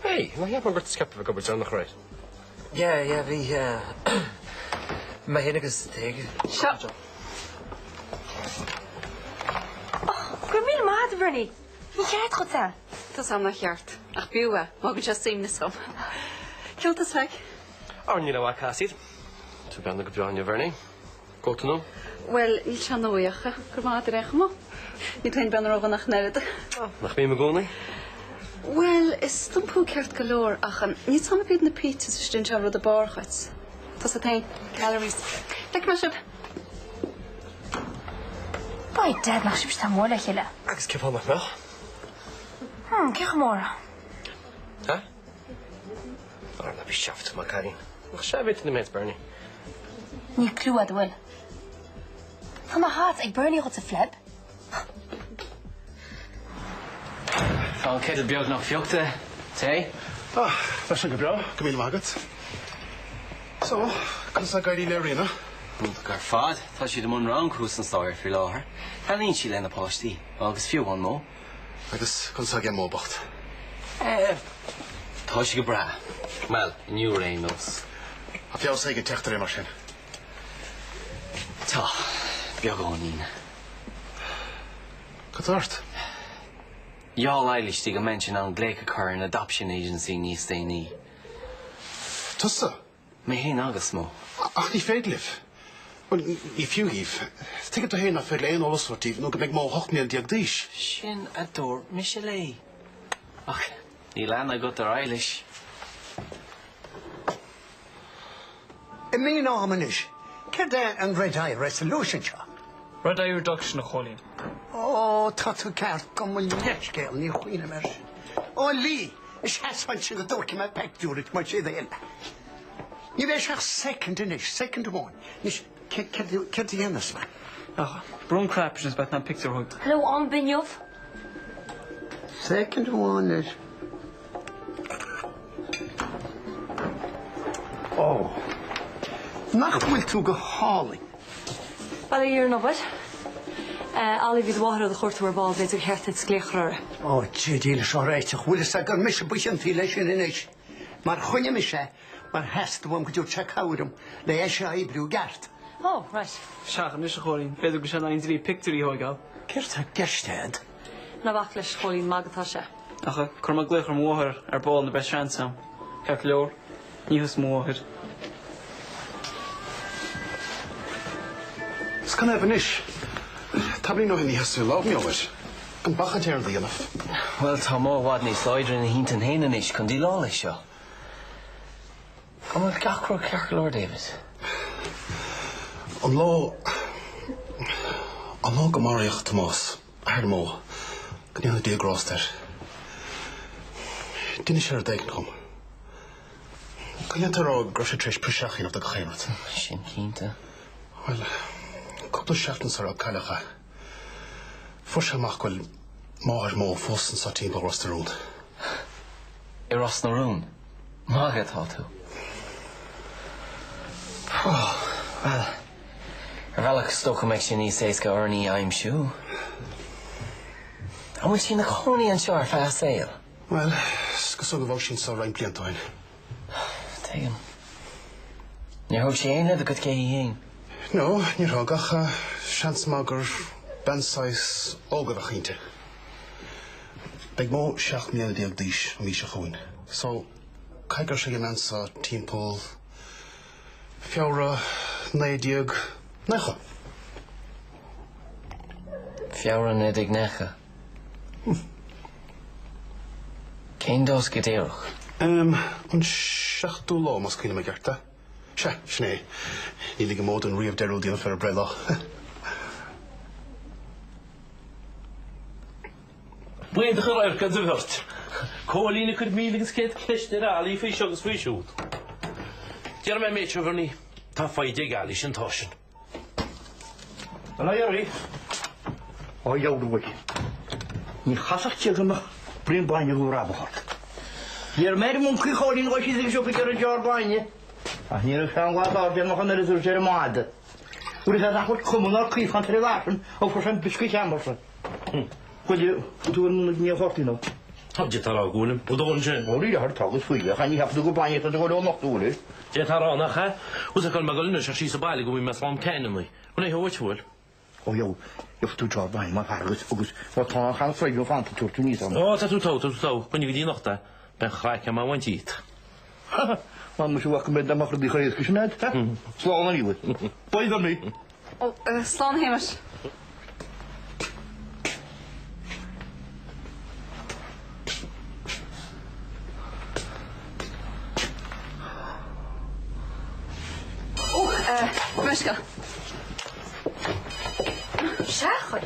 [SPEAKER 10] Hey, maar je hebt maar skeptisch over het zondag right. Ja, wie maar heen is tegen.
[SPEAKER 27] Shut. Oh, Gramil maat Bernie. Wie gaat goed aan?
[SPEAKER 9] Dat is aan mijn hart. Ach, buwa, mag ik just zien de som. Kjult is weg.
[SPEAKER 10] Oh, you know what, Cassie? Toen ben ik op jou aan je Bernie. Goed te doen.
[SPEAKER 9] Wel, niet zo nooit, hè? Grammaat recht, maar. Niet heen ben er ook nog net.
[SPEAKER 10] Nog meer me gaan,
[SPEAKER 9] Wel, is stompo keert galoor, ach, niet samen bij de pizza, dus dan zou we de bar gaan. Dat is het heen. Calories. Lekker maar zo.
[SPEAKER 27] Boy, dad, nog zo staan mooi dat je le.
[SPEAKER 10] Ik heb al nog wel.
[SPEAKER 27] Kijk morgen.
[SPEAKER 10] Huh? Oh, dat is schaft, maar Karin. Nog zo weet in de mens, Bernie.
[SPEAKER 27] Niet clue wat wil. Van mijn hart, ik Bernie goed te flap.
[SPEAKER 17] Van kid beag nog fiochte, té?
[SPEAKER 4] Ah, dat is een gebrouw. Kom in, Margaret. Zo, kan ze gaan die leren,
[SPEAKER 17] Gar fad, tá si de mun rang cruús an stáir fi láthair. Tá líonn si lena pátí, agus fiú an mó.
[SPEAKER 4] Agus kan ze geen móbacht.
[SPEAKER 17] Tá si go bra. Well, inniu réin nos.
[SPEAKER 4] A fiú sé go teachtar é mar sin.
[SPEAKER 17] Tá, beag ónín.
[SPEAKER 4] Catart?
[SPEAKER 17] Y'all eilish go mention an gléice chur an adoption agency níos déanaí.
[SPEAKER 4] Tusa?
[SPEAKER 17] Mé hén agus mó.
[SPEAKER 4] Ach, ní féidlif. Well, ní fiúgíh. Tegad a héna féid léon olasvartíh, nó go meg má hochni an diagdíis.
[SPEAKER 17] Sin a dúr, mi se lé. Ach, ní lena go ar eilish.
[SPEAKER 28] I mí ámanis, ceir an Red Eye Resolution seo?
[SPEAKER 6] Red Eye Reduction a cholín.
[SPEAKER 28] Oh, tatu ceart gomul neisgéil ní chuoine mar. Oh, Lee, is hasfaint sin a dúirci me pectúrit mar sé dhéile. Ní bheith seach second inis, second one. Nis, ceir di dhéanas me?
[SPEAKER 6] Ach, brún crap is bet na picture hood.
[SPEAKER 27] Hello, on Binyov.
[SPEAKER 28] Second one is... Oh. Nach bhfuil tú go hálaigh.
[SPEAKER 27] Well, you're no bit. All of you water the court were balls, they took heart it's clear.
[SPEAKER 28] Oh, Judy, so right. Will you say, "Go, Miss Bush, feel like in it." Maar gonje Miss, maar hast the one could you check out him? The Esha blue gart.
[SPEAKER 27] Oh, right.
[SPEAKER 6] Shach, Miss Cholin, Pedro Gushan, I need picture you go.
[SPEAKER 28] Kirta Gested.
[SPEAKER 27] Na backlash Cholin Magatasha.
[SPEAKER 6] Ach, Cormac Glick from Water, our ball in the best chance now. Calculor, Nihus Moher.
[SPEAKER 4] Scan have an ish. Tabby no in the has to love me over it. Can back it early enough.
[SPEAKER 17] Well, Tomo, what ni slider in the Hinton Hananish, can deal all this show. Come on, Gakro Clark, David.
[SPEAKER 4] On law Gamariach Tomas, Ardmo, can you do gross there? Didn't share a day come. Can you tell a grocery trash pushachin of the Kairat?
[SPEAKER 17] Shin Kinta.
[SPEAKER 4] Well, couple of shaftons are up Kalacha. Fusha Makul, Mo, Foss and Satin, but Ross the Road.
[SPEAKER 17] Eros Naroon. Margaret thought to. Oh, well. Relic Stoke makes you need says go Ernie, I'm sure.
[SPEAKER 10] How much in the corny and sure fast sale?
[SPEAKER 4] Well, sgusog of ocean so right bliantoin.
[SPEAKER 10] Take him. You hope she ain't never good getting.
[SPEAKER 4] No, you're hogach, chance mager, ben size, all good a chinte. Big mo, shach miel diag dish, misha chuin. So, kaiger she genansa, team pool, fiaura, nay diag, necha.
[SPEAKER 10] Fiaura nay diag necha. Cain dos gedeirch?
[SPEAKER 4] An shach do law mas kina me gerta. Sha, schnee. Ni lig mod an rief derul dian fer brella.
[SPEAKER 3] Bwyd ych yr ergad y fyrt. Colin y cwrmil ag ysged clester ali ffeisio ag ysfwy siwd. Diar me meitio fyr ni. Ta ffaidig ali sy'n tosyn.
[SPEAKER 5] Yna iari. O iawn dwi. Ni chasach tiag yma. Bryn blaen y gwr abhort. I'r mer mwyn cwy Colin gwaith i ddim siwp i gyr y jar blaen i. A ni'r rhan gwad o'r dian mwch yn yr yswrs ar y mwad. Wrth ydych achos cwmwn o'r cwyf gan tryf arfyn o ffwrsan bisgwy camor. Gwyddi, dwi'n mwyn ni o fforti nhw.
[SPEAKER 3] Habdi tar o gwylym, o dwi'n sy'n.
[SPEAKER 5] O, rydych ar tog ysfwylio, chan i hafdu gwyblaen eto dy gwrdd o nocht dwi'n.
[SPEAKER 3] Diet ar o'n ach e? Wys ac o'n magolyn ys ar sys o bael i gwybod mes lam cen yn mwy. Wna i hwyd hwyl.
[SPEAKER 5] O iaw, yw tu jar blaen, mae'n hargus, ogys, o ton chan ffreigio ffant y twrt yn nisam.
[SPEAKER 3] O, ta tu taw. Gwni gyddi nochta. Ben chraic am a wain tît.
[SPEAKER 5] Mae'n mwysio wach yn bedd am ochr ddich o'r gysyned, ha? Slôn yn iwyd. Boedd am ni.
[SPEAKER 9] O, slán heimas. Myska.
[SPEAKER 27] Siachod?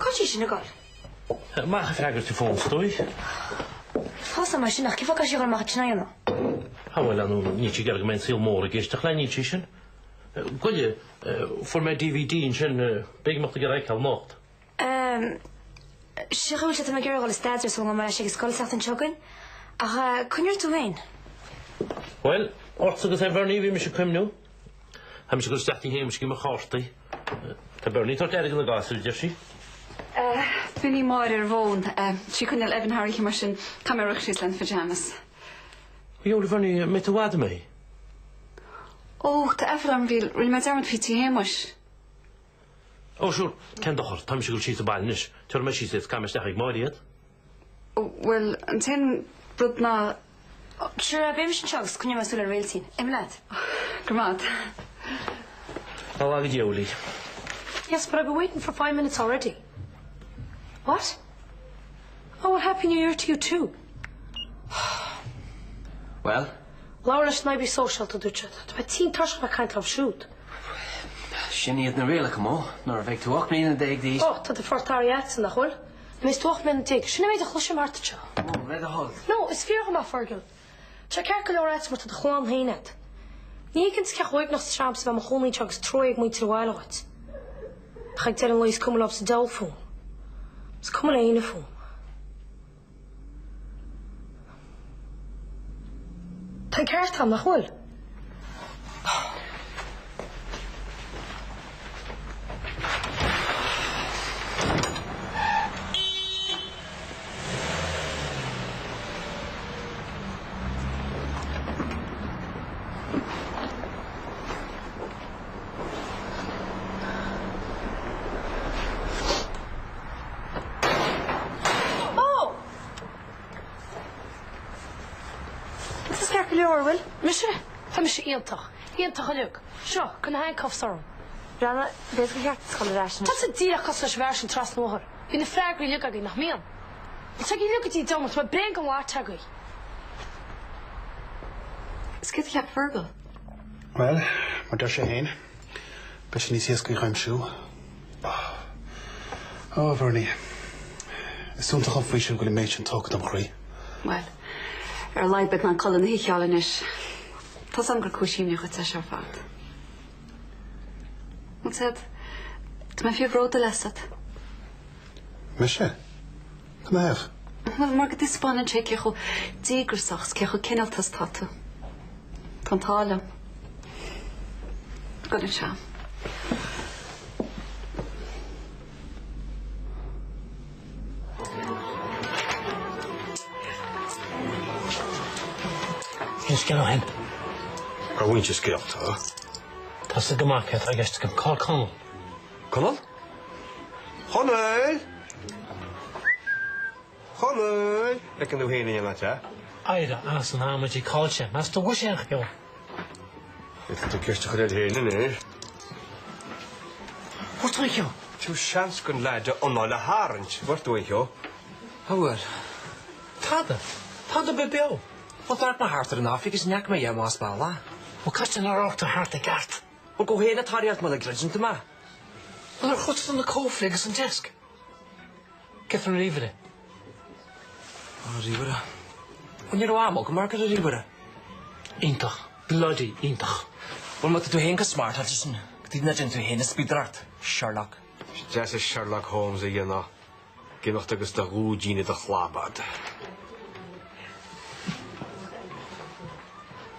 [SPEAKER 27] Cos i sy'n y gol?
[SPEAKER 3] Mach y ffragr ti ffôn stwy.
[SPEAKER 27] Hosa ma sy'n ach, kif oka sigur mach tna yno?
[SPEAKER 3] Hawel anu ni ti gerg men sil mor ag eistach lai ni ti sy'n. Gwylio, ffwr me DVD yn sy'n beg mach ti gerau cael nocht.
[SPEAKER 27] Sigur wyt yma gerol y stadr sy'n gwmpa sy'n gysgol sath yn siogun? Ach, cwnio'r dwi'n?
[SPEAKER 3] Wel, ortsag ys efer ni fi mis y cymnw. Ham sy'n gwrs dati hym sy'n gymryd chorti. Ta byrni tort erig yn y gas ydych chi?
[SPEAKER 9] Fy'n i mor i'r fôn. Si cwnnel Evan Harry chyma sy'n camerwch sy'n slen pyjamas.
[SPEAKER 3] Iol i fyrni, me ty wad yma i?
[SPEAKER 9] O, ta efr am fi, rwy'n mae dermod fi ti hymwys.
[SPEAKER 3] O, siwr, cen dochor, tam sy'n gwrs sy'n bael nes. Twyr mae sy'n sy'n games dechrau gmoriad.
[SPEAKER 9] Wel, yn ten brwd na...
[SPEAKER 27] Siwr, be mis yn siogs, cwnio ma sŵl ar reil ti'n. Emlad?
[SPEAKER 9] Gramad.
[SPEAKER 3] I'll ag Yoli.
[SPEAKER 1] Yes, but I've been waiting for 5 minutes already. What? Oh, well, Happy New Year to you too.
[SPEAKER 10] Well?
[SPEAKER 1] Laura should be social to do it. But teen tosh I can't have shoot.
[SPEAKER 10] Shinny at na real come nor a to walk me in the day these.
[SPEAKER 1] Oh, to the first Ariats in the hole. Miss to walk me in the dig. Shouldn't I make the hush marta cho?
[SPEAKER 10] Oh, red the hole.
[SPEAKER 1] No, it's fear of my Fergal. Check out Laura to the Juan Hainet. Ní kan skach weik nog strams van mijn honey chugs troig moet te while wat. Ga ik tellen Lois komen op zijn delfoon. Ze komen alleen voor. Dan krijgt hem nog wel. Will, Misha, I'm sure Iantach look. Sure, can I handcuff sorrow?
[SPEAKER 27] Rana, there's a heart scholar ration.
[SPEAKER 1] That's a deal cost us version trust more. In the frag we look at it, me. It's like you look at you dumb, but brain can watch taggy.
[SPEAKER 9] Skid cap Virgil.
[SPEAKER 4] Well, my dash hain. Bishan is here I'm shoe. Oh, Vernie. Soon to have we should go to match and talk to them free.
[SPEAKER 9] Well. Lai beth na'n colin hi chiolyn is. Tas am gyr cwysyn i'w gyda siar ffad. Ond sed, dyma fi frod y lesad.
[SPEAKER 4] Myshe? Dyma hef?
[SPEAKER 9] Wel, mae'r gyda sbon yn check i'ch o digr sochs, c'ch o cynnal tas tatu. Tan talem. Gwyd yn siam.
[SPEAKER 3] Just get on.
[SPEAKER 4] Or we just get up to her.
[SPEAKER 3] That's the market, I guess, to call Connell.
[SPEAKER 4] Connell? Connell! Connell! I can do here in your
[SPEAKER 3] Ida, Alison, how much he called you. Master, what's your go?
[SPEAKER 4] It's the kiss to get here, isn't it?
[SPEAKER 3] What's like you?
[SPEAKER 4] Two chance good lad, on all the harns. What do you?
[SPEAKER 10] How would?
[SPEAKER 3] Tada bebeo.
[SPEAKER 10] Wat daar maar harder dan af, ik is niet meer jouw maas bala.
[SPEAKER 3] Hoe kan je nou ook te hard de kaart?
[SPEAKER 10] We gaan heen het haar uit mijn grijzen te maken.
[SPEAKER 3] Wel, er goed van de koolvliegers en desk. Ik heb een rivere.
[SPEAKER 10] Oh, rivere. Wanneer we aan mogen maken de rivere?
[SPEAKER 3] Intig. Bloody intig.
[SPEAKER 10] We moeten toe heen gesmart, had je zijn. Ik deed net in toe heen, speedracht. Sherlock.
[SPEAKER 4] Jazz is Sherlock Holmes, you know. Geen nog te de roe Gene de glabad.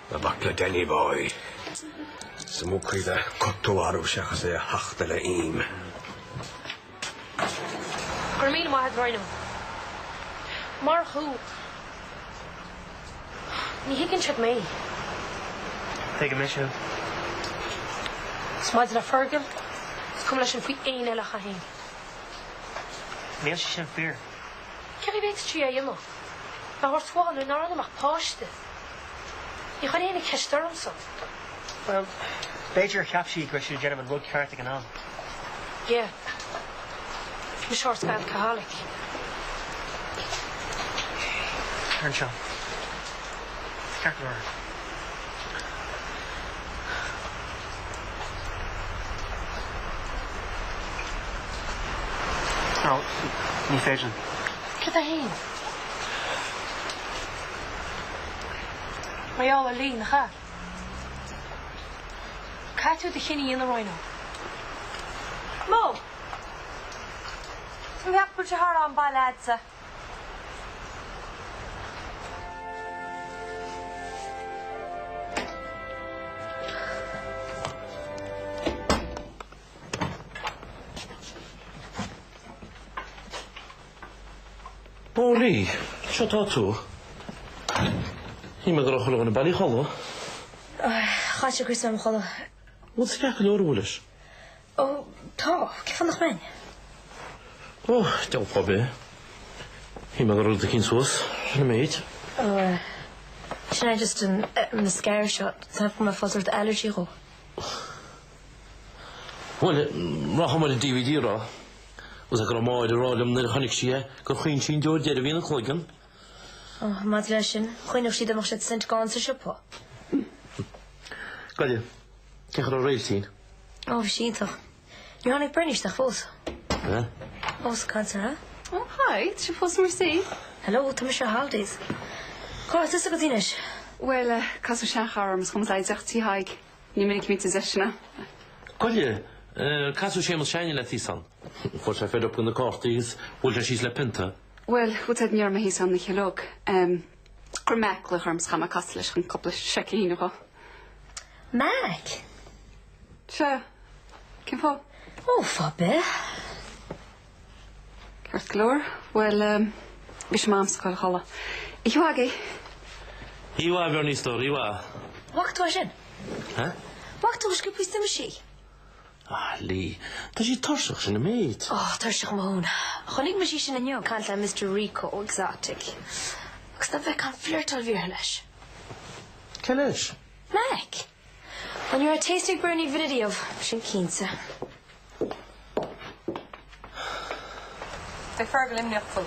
[SPEAKER 4] De bakle Danny boy. Ze moet krijgen kottoaru zeggen ze hachtele eem.
[SPEAKER 1] Carmina ma had rhino. Maar hoe? Ni hikken check mee.
[SPEAKER 10] Take a mission.
[SPEAKER 1] Smaad de Fergal. Kom les een fui één ella gaan heen.
[SPEAKER 10] Meer zijn fear.
[SPEAKER 1] Kijk je weet je nog. Maar hoort gewoon nu naar de mag paaste. Je gaat een gestorm zo.
[SPEAKER 10] Well, Bejer capsule question gentleman road carting on.
[SPEAKER 1] Yeah. The short alcoholic.
[SPEAKER 10] Turn shot. Carter. Nou, niet feiten.
[SPEAKER 1] Kijk daarheen. Maar jou alleen, ga. Kijk hoe de ginny in de rhino. Mo! We hebben put je haar aan bij laatste.
[SPEAKER 3] Boli, shut up too. He mag er ook nog een ballie hollen.
[SPEAKER 27] Gaat je Chris aan hollen?
[SPEAKER 3] Wat is het nou roeles?
[SPEAKER 27] Oh, toch, ik van de man.
[SPEAKER 3] Oh, dat probeer. He mag er ook de kindsoos, een meid.
[SPEAKER 27] Oh, should I just een scare shot? Zijn voor mijn vader de allergy go.
[SPEAKER 3] Wel, nog maar de DVD ra. Was ik er maar de rol om naar gaan zie, kan geen zien door de winnen gooien.
[SPEAKER 27] Oh, maar lesjen, geen nog zie dat nog het cent kansen shop.
[SPEAKER 3] Kan je? Kijk er race zien.
[SPEAKER 27] Oh, zie toch. Je had niet burnish toch vos.
[SPEAKER 3] Ja.
[SPEAKER 27] Vos kansen, hè?
[SPEAKER 9] Oh, hi, it's your first mercy.
[SPEAKER 27] Hello, Thomas holidays. Kom, het is de godinish.
[SPEAKER 9] Well, kasu shachar, mas komt uit zegt hij hike. Niet meer ik met de zesna.
[SPEAKER 3] Kan je? Kasu shemel shine let die san. Voor zijn verder op in de kort is, wil je she's lepenta.
[SPEAKER 9] Well, wat het niet meer his aan de geluk. Grammatical harms gaan maar kastelig een koppel checken hier nog.
[SPEAKER 27] Mac.
[SPEAKER 9] Tja, ken voor?
[SPEAKER 27] Oh, fabbe.
[SPEAKER 9] Kert gloor. Well, is maam skal halen. Ik wage.
[SPEAKER 3] Iwa weer niet story, Iwa.
[SPEAKER 27] Wacht was je?
[SPEAKER 3] Huh?
[SPEAKER 27] Wacht was ik op de machine.
[SPEAKER 3] Ah, Lee, dat je torsig in de meet.
[SPEAKER 27] Oh, torsig gewoon. Gewoon ik machine en jou kan zijn Mr. Rico exotic. Ik sta weg aan flirt alweer les.
[SPEAKER 3] Kellesh.
[SPEAKER 27] Mac. When you're a tasting burning video of Shinkinsa.
[SPEAKER 1] De Fergal in nepful.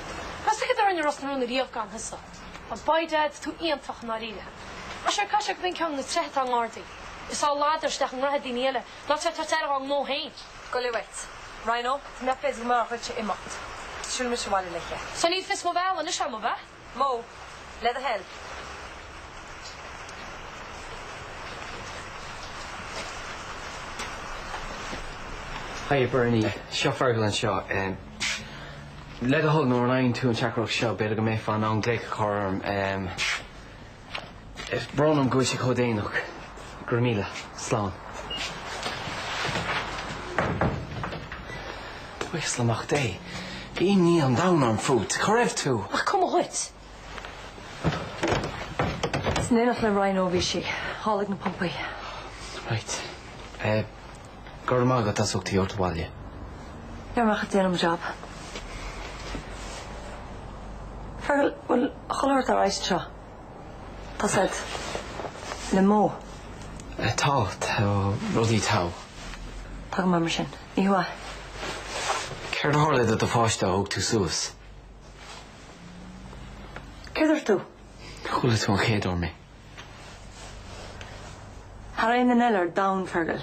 [SPEAKER 1] Als ik daar in de restaurant die afgaan hessa. Maar bij dat toe één toch naar hier. Als je kast ik ben kan de chat aan ordi. Is al later stak naar die niele. Laat ze het er nog heen.
[SPEAKER 27] Golewet. Rhino, net bezig maar wat je iemand. Zullen we zo wel leggen.
[SPEAKER 1] Zo niet vis me wel en is allemaal weg.
[SPEAKER 27] Mo, let the help.
[SPEAKER 10] Hi, Bernie. Shaw Fergal and Shaw. Let a hug no 9-2 and Chakrock Shaw. Better go make fun on Gleik Corm. If Bronum goes to Codainok. Gramila. Slán. Whislamach day. Be me on down on food. Correct too.
[SPEAKER 1] Ach, kom maar uit.
[SPEAKER 27] Snynach le Rhino Vichy. Hollig na Pompey.
[SPEAKER 10] Right. Gorma got us to your toilet.
[SPEAKER 27] You're not doing a job. Fergal, well, cholor the rice cho. That's it. Le mo.
[SPEAKER 10] Tau, Roddy Tau.
[SPEAKER 27] Tag my machine. Iwa.
[SPEAKER 10] Care the horle that the first dog to Sus.
[SPEAKER 27] Care tu.
[SPEAKER 10] Cool it won't kid on me.
[SPEAKER 27] Harain and Eller down, Fergal.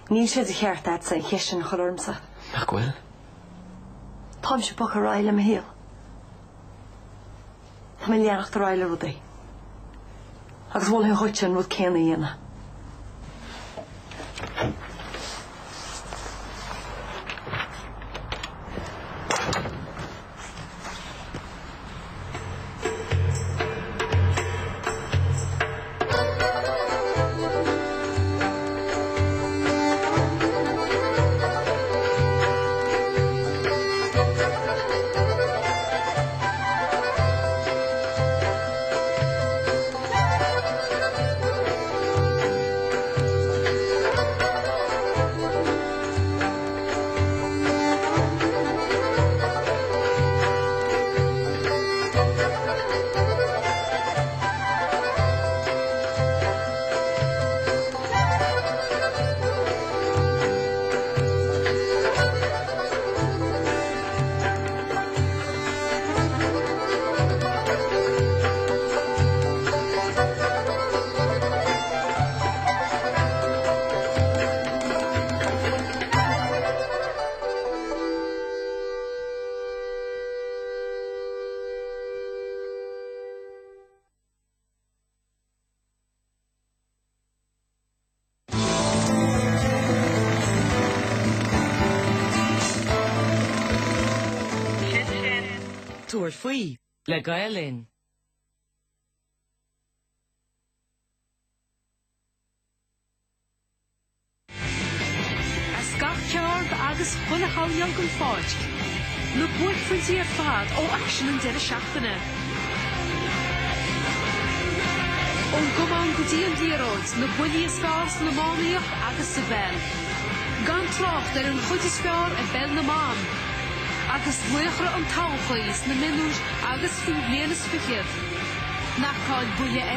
[SPEAKER 27] Níl siad a cheart that sa cheistin chormsa.
[SPEAKER 10] Nach well.
[SPEAKER 27] Tom si boch a raile am hil. Tá mé leanach the raile rudai. Agus bhil hin choitin rud céna dhéana.
[SPEAKER 7] Túair faoi le Gaelin. Ceard agus chuna chaíal gon fáid. Le buid frintí ar fad ó action an deire seachtainna. Ó gomán go dtí an díaróid na buí is fearr na mánaíoch agus sa bell. Gan trocht ar an chuid is fearr a bell na mám. Agus buachra an táchaís na minúis agus fiú bliana spichiad. Nacháid buile